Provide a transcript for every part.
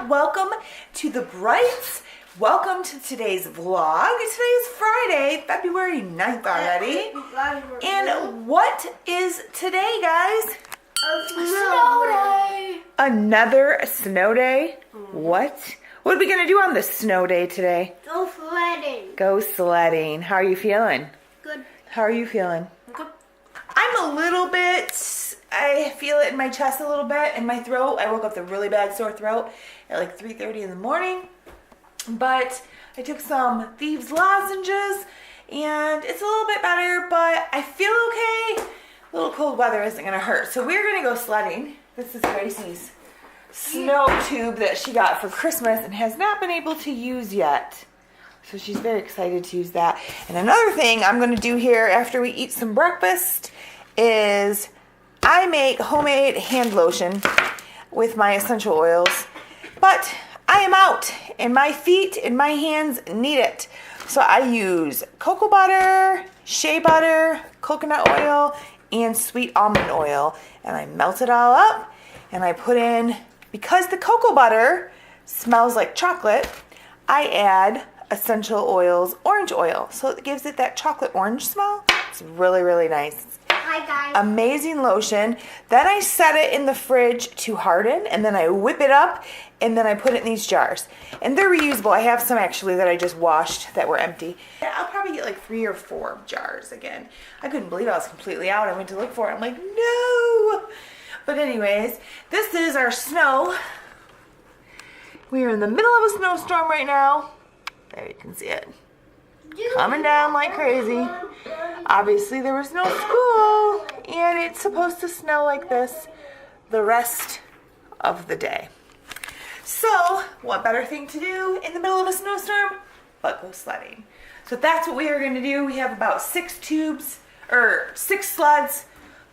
Welcome to the Brights. Welcome to today's vlog. Today is Friday, February 9th already. And what is today, guys? A snow day. Another snow day? What? What are we going to do on the snow day today? Go sledding. Go sledding. How are you feeling? Good. How are you feeling? Good. I'm a little bit, I feel it in my chest a little bit, in my throat. I woke up with a really bad sore throat at like 3:30 in the morning. But I took some Thieves lozenges and it's a little bit better, but I feel okay. A little cold weather isn't gonna hurt. So we're gonna go sledding. This is Gracie's snow tube that she got for Christmas and has not been able to use yet. So she's very excited to use that. And another thing I'm gonna do here after we eat some breakfast is I make homemade hand lotion with my essential oils, but I am out and my feet and my hands need it. So I use cocoa butter, shea butter, coconut oil, and sweet almond oil. And I melt it all up and I put in, because the cocoa butter smells like chocolate, I add essential oils, orange oil. So it gives it that chocolate orange smell. It's really, really nice. Hi guys. Amazing lotion. Then I set it in the fridge to harden and then I whip it up and then I put it in these jars. And they're reusable. I have some actually that I just washed that were empty. I'll probably get like 3 or 4 jars again. I couldn't believe I was completely out. I went to look for it. I'm like, no. But anyways, this is our snow. We are in the middle of a snowstorm right now. There you can see it. Coming down like crazy. Obviously there was no school and it's supposed to snow like this the rest of the day. So what better thing to do in the middle of a snowstorm but go sledding. So that's what we are going to do. We have about 6 tubes or 6 sleds,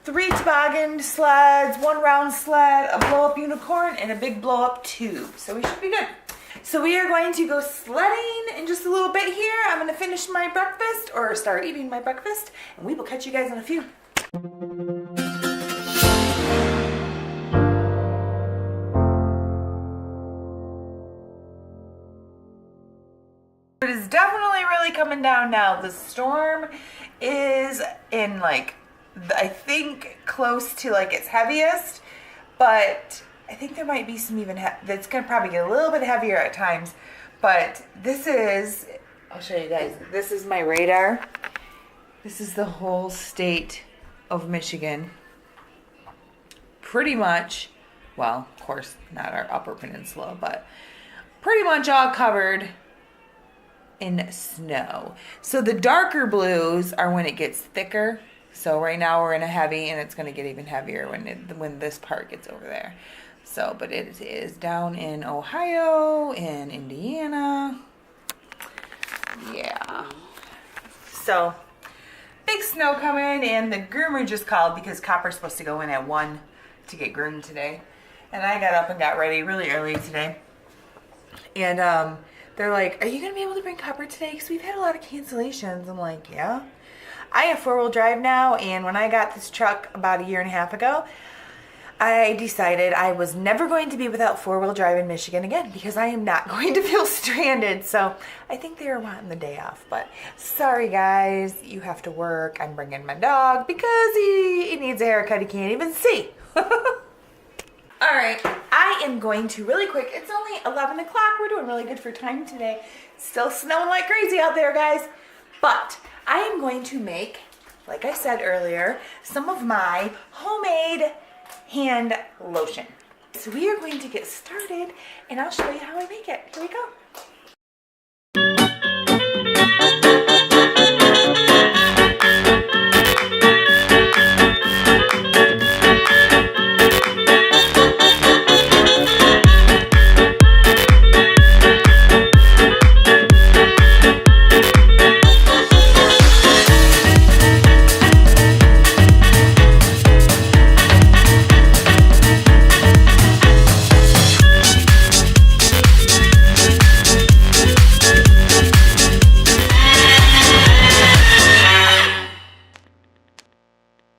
3 toboggan sleds, 1 round sled, a blow up unicorn, and a big blow up tube. So we should be good. So we are going to go sledding in just a little bit here. I'm going to finish my breakfast or start eating my breakfast and we will catch you guys in a few. It is definitely really coming down now. The storm is in like, I think close to like its heaviest, but I think there might be some even, that's going to probably get a little bit heavier at times, but this is, I'll show you guys, this is my radar. This is the whole state of Michigan. Pretty much, well, of course, not our upper peninsula, but pretty much all covered in snow. So the darker blues are when it gets thicker. So right now we're in a heavy and it's going to get even heavier when this part gets over there. So, but it is down in Ohio, in Indiana. Yeah. So, big snow coming, and the groomer just called because Copper's supposed to go in at 1 to get groomed today. And I got up and got ready really early today. And they're like, are you going to be able to bring Copper today? Because we've had a lot of cancellations. I'm like, yeah. I have 4-wheel drive now, and when I got this truck about 1.5 years ago, I decided I was never going to be without 4-wheel drive in Michigan again because I am not going to feel stranded. So I think they were wanting the day off. But sorry, guys, you have to work. I'm bringing my dog because he needs a haircut. He can't even see. All right, I am going to really quick. It's only 11 o'clock. We're doing really good for time today. It's still snowing like crazy out there, guys. But I am going to make, like I said earlier, some of my homemade hand lotion. So we are going to get started and I'll show you how I make it. Here we go.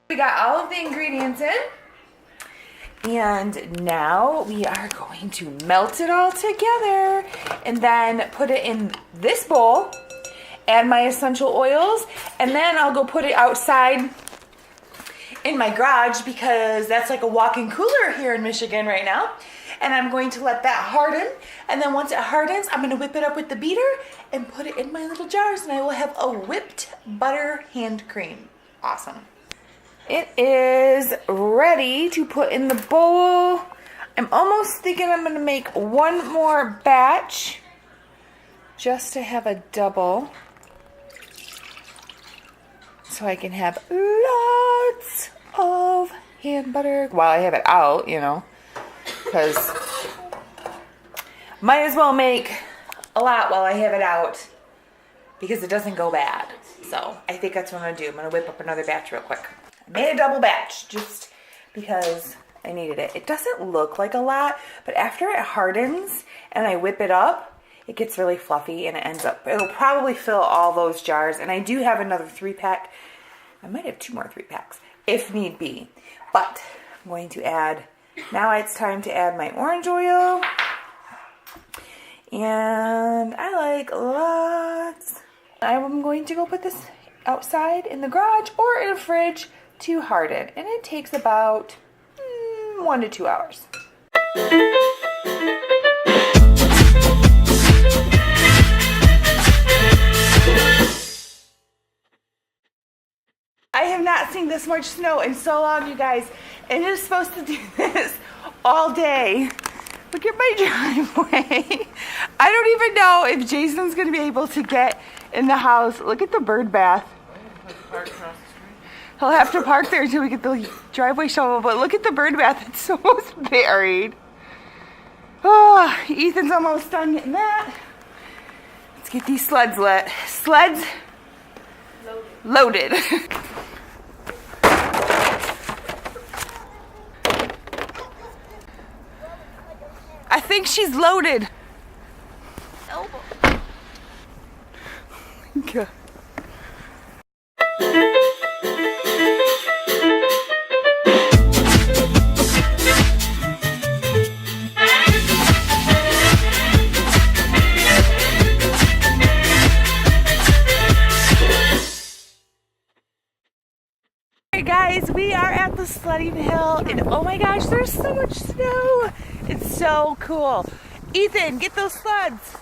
We got all of the ingredients in, and now we are going to melt it all together and then put it in this bowl, add my essential oils, and then I'll go put it outside in my garage because that's like a walk-in cooler here in Michigan right now. And I'm going to let that harden, and then once it hardens, I'm going to whip it up with the beater and put it in my little jars, and I will have a whipped butter hand cream. Awesome. It is ready to put in the bowl. I'm almost thinking I'm going to make one more batch just to have a double so I can have lots of hand butter while I have it out, you know, because might as well make a lot while I have it out because it doesn't go bad. So I think that's what I'm going to do. I'm going to whip up another batch real quick. I made a double batch just because I needed it. It doesn't look like a lot, but after it hardens and I whip it up, it gets really fluffy and it ends up, it'll probably fill all those jars. And I do have another 3-pack. I might have 2 more 3-packs if need be. But I'm going to add, now it's time to add my orange oil. And I like lots. I'm going to go put this outside in the garage or in a fridge to harden, and it takes about 1 to 2 hours. I have not seen this much snow in so long, you guys, and it is supposed to do this all day. Look at my driveway. I don't even know if Jason's gonna be able to get in the house. Look at the bird bath. He'll have to park there until we get the driveway shovel, but look at the bird bath. It's almost buried. Oh, Ethan's almost done getting that. Let's get these sleds lit. Sleds loaded. I think she's loaded. Elbow. Okay. Guys, we are at the sledding hill, and oh my gosh, there's so much snow. It's so cool. Ethan, get those sleds.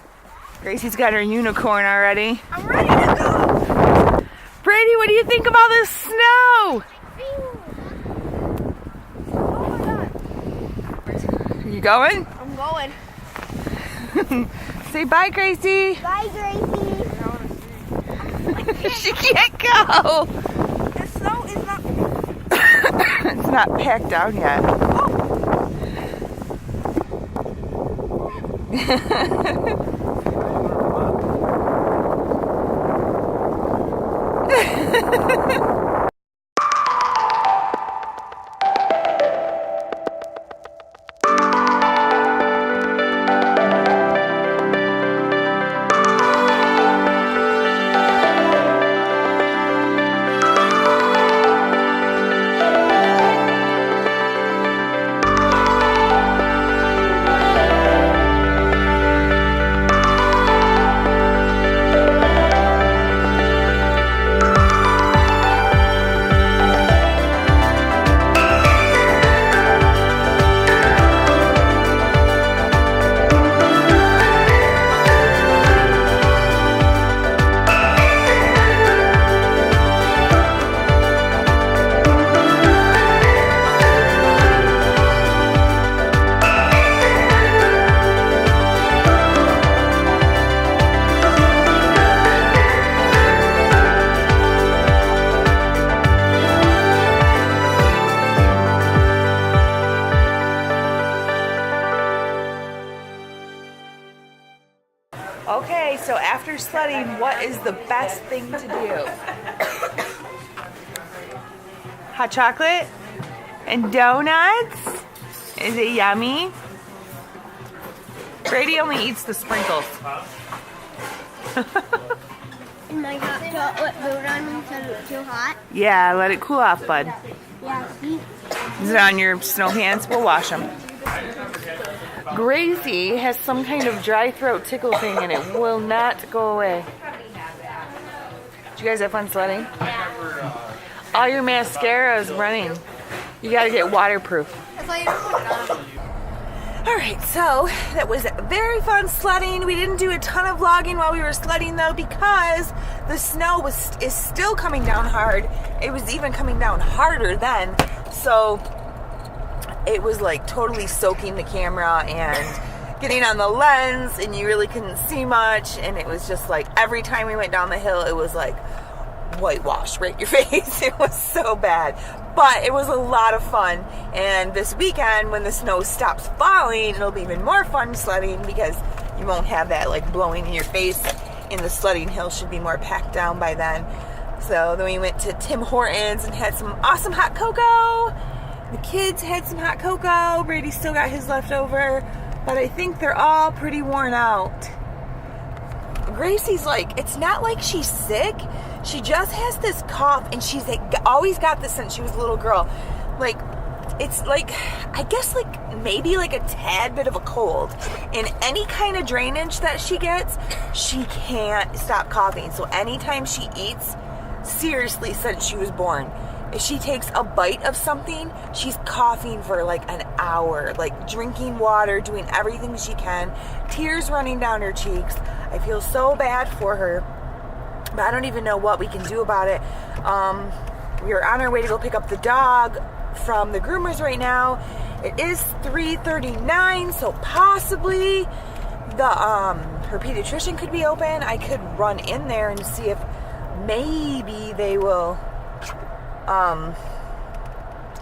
Gracie's got her unicorn already. I'm ready to go. Brady, what do you think about this snow? Oh my god. Are you going? I'm going. Say bye, Gracie. Bye, Gracie. She can't go. The snow is not. It's not packed down yet. so after sledding, what is the best thing to do? Hot chocolate and donuts? Is it yummy? Brady only eats the sprinkles. And my hot chocolate food on me because it's too hot. Yeah, let it cool off, bud. Yeah, see? Is it on your snow pants? We'll wash them. Gracie has some kind of dry throat tickle thing and it will not go away. Did you guys have fun sledding? Yeah. All your mascara is running. You gotta get waterproof. That's why you don't put it on. Alright, so that was very fun sledding. We didn't do a ton of vlogging while we were sledding though because the snow is still coming down hard. It was even coming down harder then. So it was like totally soaking the camera and getting on the lens and you really couldn't see much, and it was just like every time we went down the hill it was like whitewash right in your face. It was so bad, but it was a lot of fun. And this weekend when the snow stops falling, it'll be even more fun sledding because you won't have that like blowing in your face, and the sledding hill should be more packed down by then. So then we went to Tim Hortons and had some awesome hot cocoa. The kids had some hot cocoa. Brady still got his leftover, but I think they're all pretty worn out. Gracie's like, it's not like she's sick. She just has this cough, and she's like, always got this since she was a little girl. Like, it's like, I guess like maybe like a tad bit of a cold. And any kind of drainage that she gets, she can't stop coughing. So anytime she eats, seriously, since she was born, if she takes a bite of something, she's coughing for like an hour, like drinking water, doing everything she can, tears running down her cheeks. I feel so bad for her, but I don't even know what we can do about it. We are on our way to go pick up the dog from the groomers right now. It is 3:39, so possibly her pediatrician could be open. I could run in there and see if maybe they will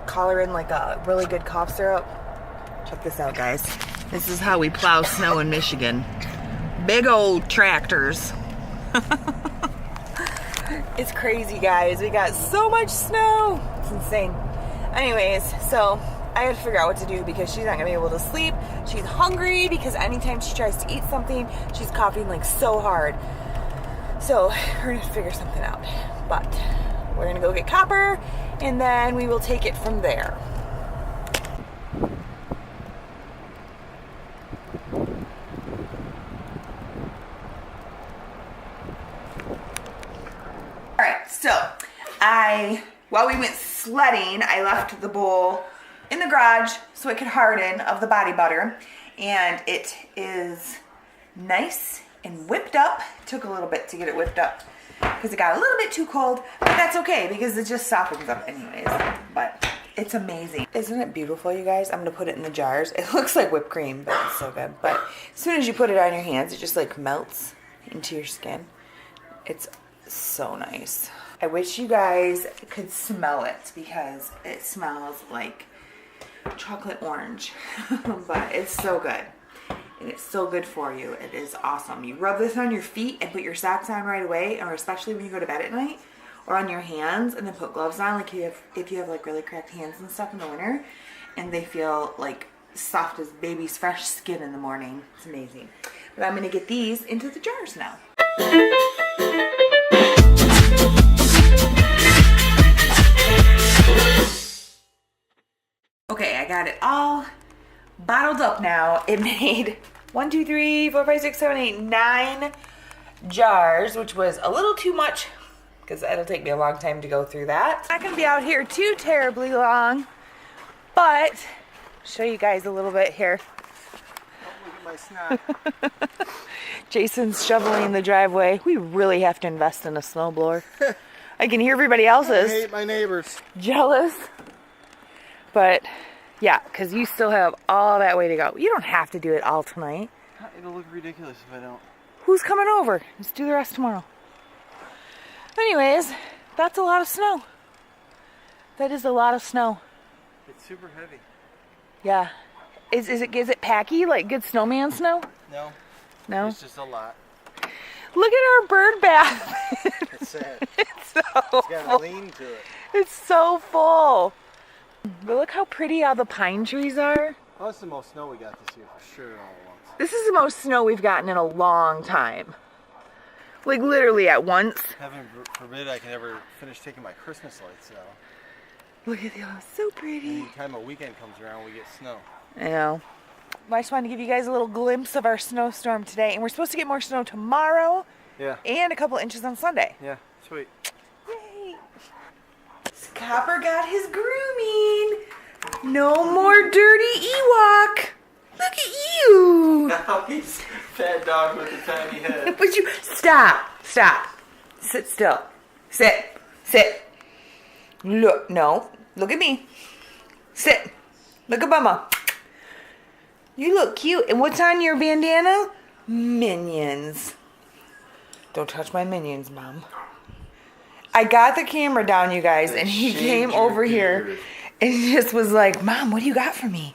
call her in like a really good cough syrup. Check this out, guys. This is how we plow snow in Michigan. Big old tractors. It's crazy, guys. We got so much snow. It's insane. Anyways, so I had to figure out what to do because she's not gonna be able to sleep. She's hungry because anytime she tries to eat something, she's coughing like so hard. So we're gonna figure something out. But we're gonna go get Copper, and then we will take it from there. All right, so while we went sledding, I left the bowl in the garage so it could harden of the body butter, and it is nice and whipped up. Took a little bit to get it whipped up because it got a little bit too cold, but that's okay because it just softens up anyways. But it's amazing. Isn't it beautiful, you guys? I'm gonna put it in the jars. It looks like whipped cream, but it's so good. But as soon as you put it on your hands, it just like melts into your skin. It's so nice. I wish you guys could smell it because it smells like chocolate orange, but it's so good. And it's so good for you. It is awesome. You rub this on your feet and put your socks on right away, or especially when you go to bed at night, or on your hands, and then put gloves on, like if you have like really cracked hands and stuff in the winter, and they feel like soft as baby's fresh skin in the morning. It's amazing. But I'm gonna get these into the jars now. Okay, I got it all bottled up now. It made 1, 2, 3, 4, 5, 6, 7, 8, 9 jars, which was a little too much because it'll take me a long time to go through that. Not gonna be out here too terribly long, but I'll show you guys a little bit here. Look at my snack. Jason's shoveling the driveway. We really have to invest in a snowblower. I can hear everybody else's. I hate my neighbors. Jealous. But yeah, because you still have all that way to go. You don't have to do it all tonight. It'll look ridiculous if I don't. Who's coming over? Let's do the rest tomorrow. Anyways, that's a lot of snow. That is a lot of snow. It's super heavy. Yeah. Is it packy, like good snowman snow? No. No? It's just a lot. Look at our bird bath. It's sad. It's so It's got a full. lean to it. It's so full. But look how pretty all the pine trees are. Oh, that's the most snow we got this year for sure all at once. This is the most snow we've gotten in a long time. Like literally at once. Heaven forbid I can ever finish taking my Christmas lights out. Look at those, so pretty. Anytime a weekend comes around, we get snow. I know. I just wanted to give you guys a little glimpse of our snowstorm today. And we're supposed to get more snow tomorrow. Yeah. And a couple inches on Sunday. Yeah, sweet. Yay. Copper got his grooming. No more dirty Ewok. Look at you. Now he's fat dog with a tiny head. Would you stop? Sit still. Sit. Look, no. Look at me. Sit. Look at Mama. You look cute. And what's on your bandana? Minions. Don't touch my minions, Mom. I got the camera down, you guys, and he came over here and just was like, Mom, what do you got for me?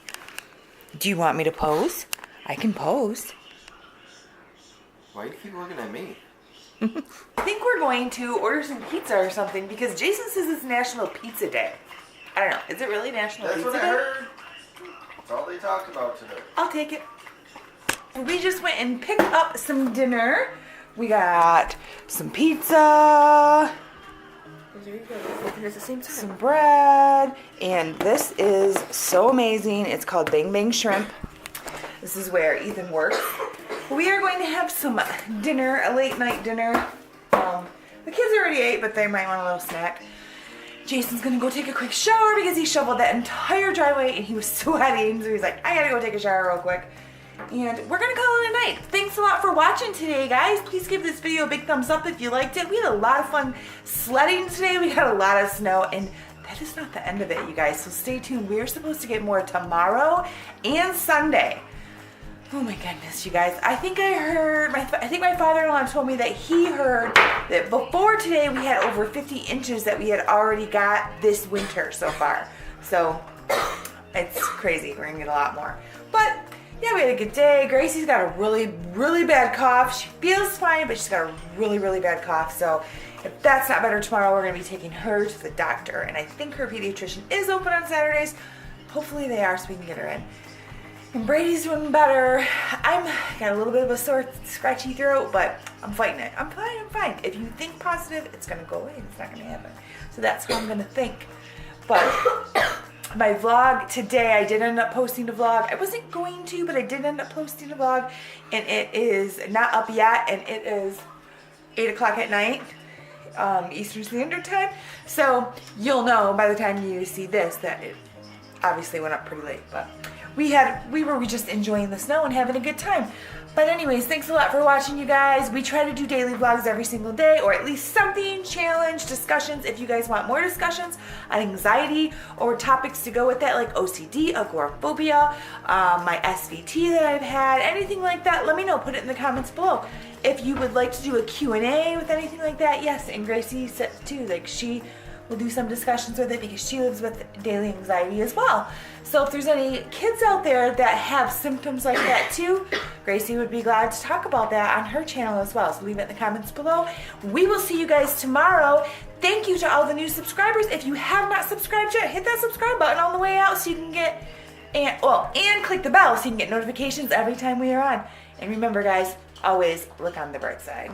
Do you want me to pose? I can pose. Why do you keep looking at me? I think we're going to order some pizza or something because Jason says it's National Pizza Day. I don't know. Is it really National Pizza Day? heard. That's all they talked about today. I'll take it. We just went and picked up some dinner. We got some pizza, some bread, and this is so amazing. It's called Bang Bang Shrimp. This is where Ethan works. We are going to have some dinner, a late night dinner. The kids already ate, but they might want a little snack. Jason's gonna go take a quick shower because he shoveled that entire driveway and he was sweaty, and so he's like, I gotta go take a shower real quick. And we're gonna call it a night. Thanks a lot for watching today, guys. Please give this video a big thumbs up if you liked it. We had a lot of fun sledding today. We got a lot of snow, and that is not the end of it, you guys. So stay tuned. We're supposed to get more tomorrow and Sunday. Oh my goodness, you guys. I think my father-in-law told me that he heard that before today we had over 50 inches that we had already got this winter so far. So it's crazy. We're gonna get a lot more. But yeah, we had a good day. Gracie's got a really, really bad cough. She feels fine, but she's got a really, really bad cough. So if that's not better tomorrow, we're gonna be taking her to the doctor. And I think her pediatrician is open on Saturdays. Hopefully they are so we can get her in. And Brady's doing better. I'm got a little bit of a sore, scratchy throat, but I'm fighting it. I'm fine. If you think positive, it's gonna go away and it's not gonna happen. So that's how I'm gonna think. But my vlog today, I did end up posting a vlog. I wasn't going to, but I did end up posting a vlog, and it is not up yet, and it is 8 o'clock at night, Eastern Standard Time. So you'll know by the time you see this that it obviously went up pretty late, but we were just enjoying the snow and having a good time. But anyways, thanks a lot for watching, you guys. We try to do daily vlogs every single day, or at least something, challenge, discussions. If you guys want more discussions on anxiety or topics to go with that, like OCD, agoraphobia, my SVT that I've had, anything like that, let me know. Put it in the comments below. If you would like to do a Q&A with anything like that, yes, and Gracie said too, like she will do some discussions with it because she lives with daily anxiety as well. So if there's any kids out there that have symptoms like that too, Gracie would be glad to talk about that on her channel as well. So leave it in the comments below. We will see you guys tomorrow. Thank you to all the new subscribers. If you have not subscribed yet, hit that subscribe button on the way out so you can get, and click the bell so you can get notifications every time we are on. And remember, guys, always look on the bright side.